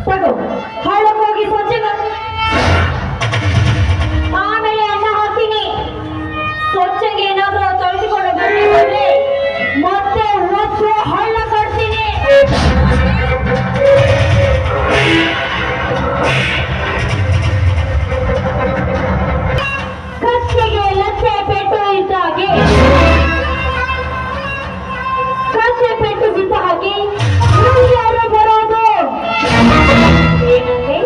ತಗೋ ಹಳ್ಳಕ್ಕೆ ಹೋಗಿ ಸ್ವಚ್ಛಗ ಆಮೇಲೆ ಅನ್ನ ಹಾಕ್ತೀನಿ. ಸ್ವಚ್ಛಗೆ ಏನಾದ್ರೂ ತೊಳೆದುಕೊಂಡು ಬಂದ್ರೆ ಮತ್ತೆ ಒತ್ತು ಹಳ್ಳ ಕಟ್ತೀನಿ. ಕಚ್ಚೆಗೆ ಲಚ್ಚೆ ಪೆಟ್ಟು ಇದ್ದ ಹಾಗೆ ಕಚ್ಚೆ ಪೆಟ್ಟು ಬಿದ್ದ ಹಾಗೆ ಯಾರು ಬರೋದು ಏನಂತೆ?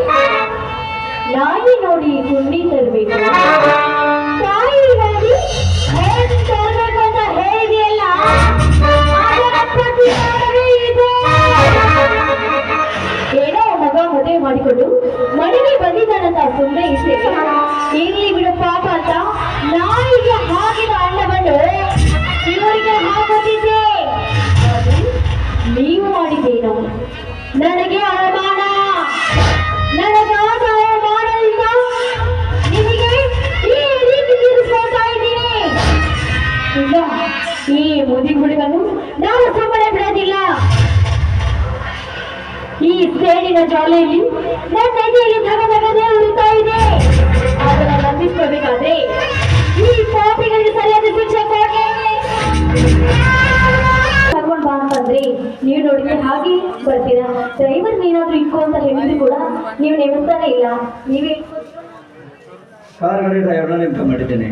ನಾಯಿ ನೋಡಿ ಗುಂಡಿ ತರಬೇಕು, ತಾಯಿ ನೋಡಿ ಹೇಗೆ ತರಬೇಕು ಅಂತ ಹೇಳಿದೆಯಲ್ಲ, ಅದರ ಪ್ರತಿಕಾರವೇ ಇದು. ಏನೋ ಮಗ ಮದುವೆ ಮಾಡಿಕೊಂಡು ಮನೆಗೆ ಬಂದಿದ್ದಾನಂತ ಸುಮ್ಮನೆ ಇದ್ದೆ, ಇರ್ಲಿ ಬಿಡು ಪಾಪ ಅಂತ ನಾಯಿಗೆ ಹಾಕಿದ ಅನ್ನವನ್ನು ಇವರಿಗೆ ಹಾಕುತ್ತಿದ್ದೆ. ನೀವು ಮಾಡಿದ್ದೇನು? ನನಗೆ ಅವಮಾನ, ನನಗಾದ ಅವಮಾನದಿಂದ ನಿಮಗೆ ಈ ರೀತಿ ತೀರಿಸ್ಕೊಳ್ತಾ ಇದ್ದೀನಿ. ಇಲ್ಲ, ಈ ಮುದಿ ಹುಡುಗನು ನಾವು ಸುಮ್ಮನೆ ಬಿಡೋದಿಲ್ಲ. ಈ ಸೇಡಿನ ಜಾಲೆಯಲ್ಲಿ ನನ್ನ ಎದೆಯಲ್ಲಿ ಧಗಧಗದೆ ಉಳಿತಾ ಇದೆ. ಅದನ್ನು ನಂಬಿಸ್ಕೋಬೇಕಾದ್ರೆ ಈ ಪಾಪಿಗಳಿಗೆ ಸರಿಯಾದ ಶಿಕ್ಷೆ ಕೊಡಿ. ಕರ್ಕೊಂಡು ಬಾ ಅಂತಂದ್ರೆ ನೀವು ನೋಡಿದ್ರೆ ಹಾಗೆ ಬರ್ತೀರಾ. ಡ್ರೈವರ್ ಏನಾದ್ರೂ ಇಟ್ಕೋ ಅಂತ ಹೇಳಿದ್ರು ಕೂಡ ನೀವು ನೆನೆಸ್ತಾನೆ ಇಲ್ಲ. ನೀವೇ ಕಾರ್ ಗಾಡಿ ಡ್ರೈವರ್ನ ನೇಮಕ ಮಾಡಿದ್ದೇನೆ.